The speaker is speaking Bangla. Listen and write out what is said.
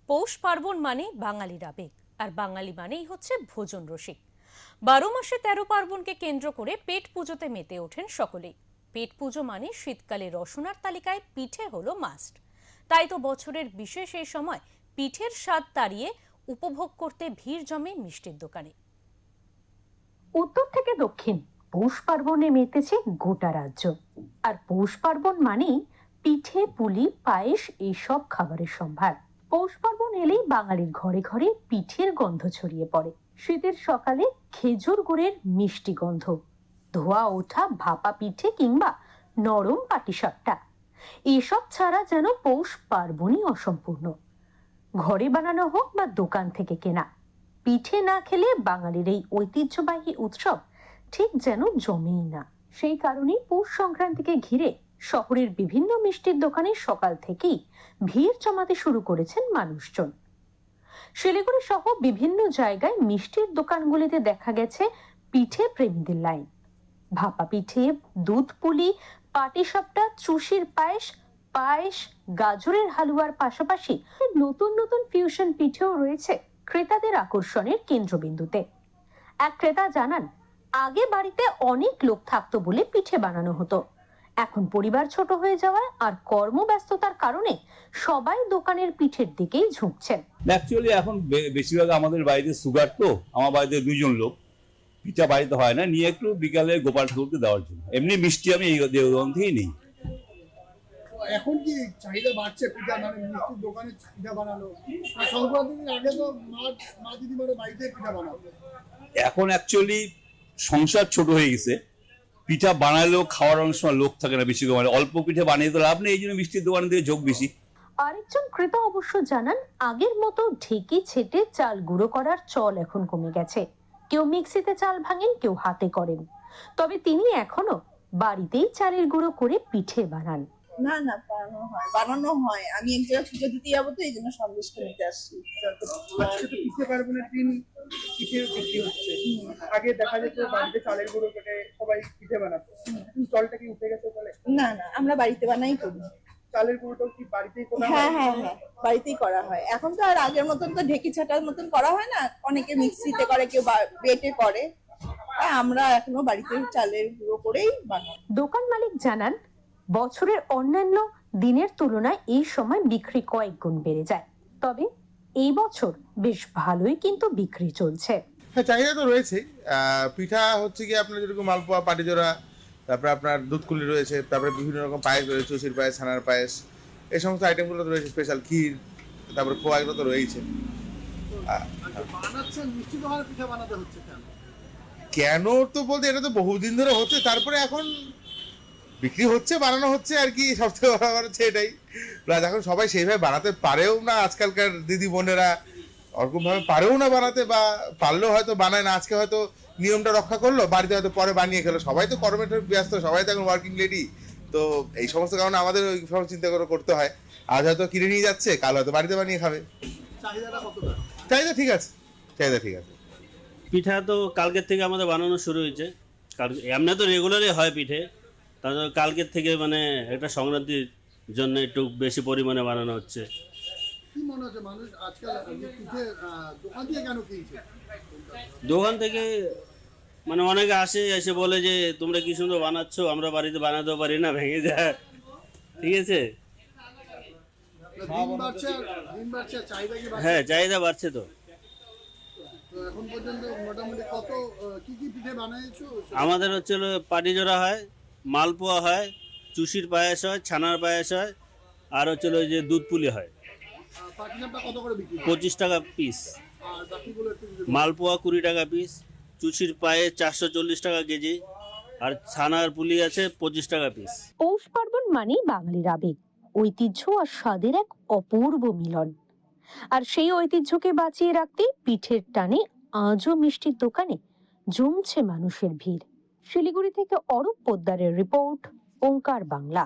পৌষ পার্বণ মানে বাঙালির আবেগ, আর বাঙালি মানেই হচ্ছে ভোজন রসিক। 12 মাসে 13 পার্বণকে কেন্দ্র করে পেট পুজোতে মেতে ওঠেন সকলেই। পেট পুজো মানে শীতকালে রসনার তালিকায় পিঠে হলো মাস্ট। তাই তো বছরের বিশেষ এই সময় পিঠের স্বাদ তাড়িয়ে উপভোগ করতে ভিড় জমে মিষ্টির দোকানে। উত্তর থেকে দক্ষিণ পৌষ পার্বণে মেতেছে গোটা রাজ্য। আর পৌষ পার্বণ মানেই পিঠে, পুলি, পায়েস এইসব খাবারের সম্ভার। পৌষ পার্বণ এলেই বাঙালির ঘরে ঘরে পিঠের গন্ধ ছড়িয়ে পড়ে। শীতের সকালে খেজুর গুড়ের মিষ্টি গন্ধ, ধোয়া ওঠা ভাপা পিঠে কিংবা নরম পাটিসাপটা, এসব ছাড়া যেন পৌষ পার্বণই অসম্পূর্ণ। ঘরে বানানো হোক বা দোকান থেকে কেনা, পিঠে না খেলে বাঙালির এই ঐতিহ্যবাহী উৎসব ঠিক যেন জমেই না। সেই কারণেই পৌষ সংক্রান্তিকে ঘিরে শহরের বিভিন্ন মিষ্টির দোকানে সকাল থেকেই ভিড় জমাতে শুরু করেছেন মানুষজন। শিলিগুড়ি সহ বিভিন্ন জায়গায় মিষ্টির দোকানগুলিতে দেখা গেছে পিঠে প্রেমীদের লাইন। ভাপা পিঠে, দুধ পুলি, পাটিসাপটা, চুষির পায়েস, পায়েস, গাজরের হালুয়ার পাশাপাশি নতুন নতুন ফিউশন পিঠেও রয়েছে ক্রেতাদের আকর্ষণের কেন্দ্রবিন্দুতে। এক ক্রেতা জানান, আগে বাড়িতে অনেক লোক থাকতো বলে পিঠে বানানো হতো। এখন পরিবার ছোট হয়ে যাওয়ায় আর কর্মব্যস্ততার কারণে সবাই দোকানের পিঠের দিকেই ঝুঁকছেন। অ্যাকচুয়ালি এখন বেশিরভাগ আমাদের বাড়িতে সুগার, তো আমার বাড়িতে 2জন লোক, পিঠা বাড়িতে হয় না, নিয়ে একটু বিকালে গোপাল ঠাকুরকে দেওয়ার জন্য। এমনি মিষ্টি আমি এই দোকান থেকেই নিই। এখন কি চাহিদা বাড়ছে পিঠা, মানে মিষ্টির দোকানে পিঠা বানানো? সংক্রান্তির আগে তো মা দিদিমারা বাড়িতে পিঠা বানাতো। এখন অ্যাকচুয়ালি সংসার ছোট হয়ে গেছে, পিঠা বানালেও খাওয়ার অনেক সময় লোক থাকে না বেশি, মানে অল্প পিঠে বানিয়ে তো লাভ নেই, এই জন্য মিষ্টির দোকান থেকে ঝোঁক বেশি। আরেকজন ক্রেতা অবশ্য জানান, আগের মতো ঢেকি ছেটে চাল গুঁড়ো করার চল এখন কমে গেছে। কেউ মিক্সিতে চাল ভাঙেন, কেউ হাতে করেন। তবে তিনি এখনো বাড়িতেই চালের গুঁড়ো করে পিঠে বানান। না না, বানানো হয়। আমি এক জায়গায় পুজো দিতে যাবো, তো এই জন্য সন্দেশ কিনতে আসছি। আজকে তো পিঠে পার্বণের দিন, পিঠে বিক্রি হচ্ছে। আগে দেখা যেত বাড়িতে চালের গুঁড়ো কেটে সবাই পিঠে বানাতো, চলটা কি উঠে গেছে বলে? না না, আমরা বাড়িতে বানাই করি। চালের গুঁড়োটাও কি বাড়িতেই করা হয়? হ্যাঁ হ্যাঁ হ্যাঁ, বাড়িতেই করা হয়। এখন তো আর আগের মতন তো ঢেকি ছাটার মতন করা হয় না, অনেকে মিক্সিতে করে, কেউ বেটে করে। আমরা এখনো বাড়িতে চালের গুঁড়ো করেই বানাই। দোকান মালিক জানান, বছরের অন্যান্য দিনের তুলনায় এই সময় বিক্রি কয়েক গুণ বেড়ে যায়। তবে এই বছর বেশ ভালোই কিন্তু বিক্রি চলছে। হ্যাঁ, চাহিদা তো রয়েছে। পিঠা হচ্ছে কি আপনার যেরকম মালপোয়া, পাটিজোড়া, তারপরে আপনার দুধকুলি রয়েছে, তারপরে বিভিন্ন রকম পায়েস রয়েছে, চুষির পায়েস, ছানার পায়েস, এই সমস্ত আইটেমগুলো তো রয়েছে। স্পেশাল ক্ষীর, তারপরে খোয়া, এগুলো তো রয়েছে। বানাচ্ছেন মিষ্টি দোকানে পিঠা বানাতে হচ্ছে কেন? কেন তো বলতে, এটা তো বহুদিন ধরে হচ্ছে, তারপরে এখন বিক্রি হচ্ছে, বানানো হচ্ছে আর কি। সবথেকে বড় ব্যাপার হচ্ছে এটাই। প্লাস এখন সবাই সেইভাবে বানাতে পারেও না, আজকালকার দিদি বোনেরা ওরকম ভাবে পারেও না বানাতে, বা পারলেও হয়তো বানায় না। আজকে হয়তো নিয়মটা রক্ষা করলো, বাড়িতে হয়তো পরে বানিয়ে খেলো। সবাই তো কর্মে ব্যস্ত, সবাই তো এখন ওয়ার্কিং লেডি। তো এই সমস্ত কারণে আমাদের ওই চিন্তা করে করতে হয়। আজ হয়তো কিনে নিয়ে যাচ্ছে, কাল হয়তো বাড়িতে বানিয়ে খাবে। চাহিদাটা কতটা? চাহিদা ঠিক আছে, চাহিদা ঠিক আছে। পিঠা তো কালকের থেকে আমাদের বানানো শুরু হয়েছে। এমনি তো রেগুলারই হয় পিঠে, তাহলে কালকের থেকে মানে একটা সংক্রান্তির জন্য একটু বেশি পরিমাণে বানানো হচ্ছে। কি মনে হচ্ছে মানুষ আজকাল পিঠে দোকান থেকে কেন কিনছে? দোকান থেকে মানে অনেকে এসে বলে যে তোমরা কি সুন্দর বানাচ্ছ, আমরা বাড়িতে বানাতেও পারি না, ভেঙে যায়। ঠিক আছে, দিন বাড়ছে আর চাহিদা কি বাড়ছে? হ্যাঁ চাহিদা বাড়ছে তো। তো এখন পর্যন্ত মোটামুটি কত কি কি পিঠে বানাইছো? আমাদের হচ্ছে পাটিজোড়া হয়, মালপোয়া হয়, চুষির পায়েস হয়, ছানার পায়েস হয়, আর হচ্ছে ওই যে দুধ পুলি হয়। পাটিসাপটা কত করে বিক্রি হয়? 25 টাকা পিস। আর বাকিগুলো একটু মালপোয়া 20 টাকা পিস, চুষির পায়ে 440 টাকা কেজি, আর ছানার পুলি আছে 25 টাকা পিস। পৌষ পার্বণ মানেই বাঙালির আবেগ, ঐতিহ্য আর স্বাদের এক অপূর্ব মিলন। আর সেই ঐতিহ্যকে বাঁচিয়ে রাখতে পিঠের টানে আজও মিষ্টির দোকানে জমছে মানুষের ভিড়। শিলিগুড়ি থেকে অরূপ পোদ্দারের রিপোর্ট, ওঙ্কার বাংলা।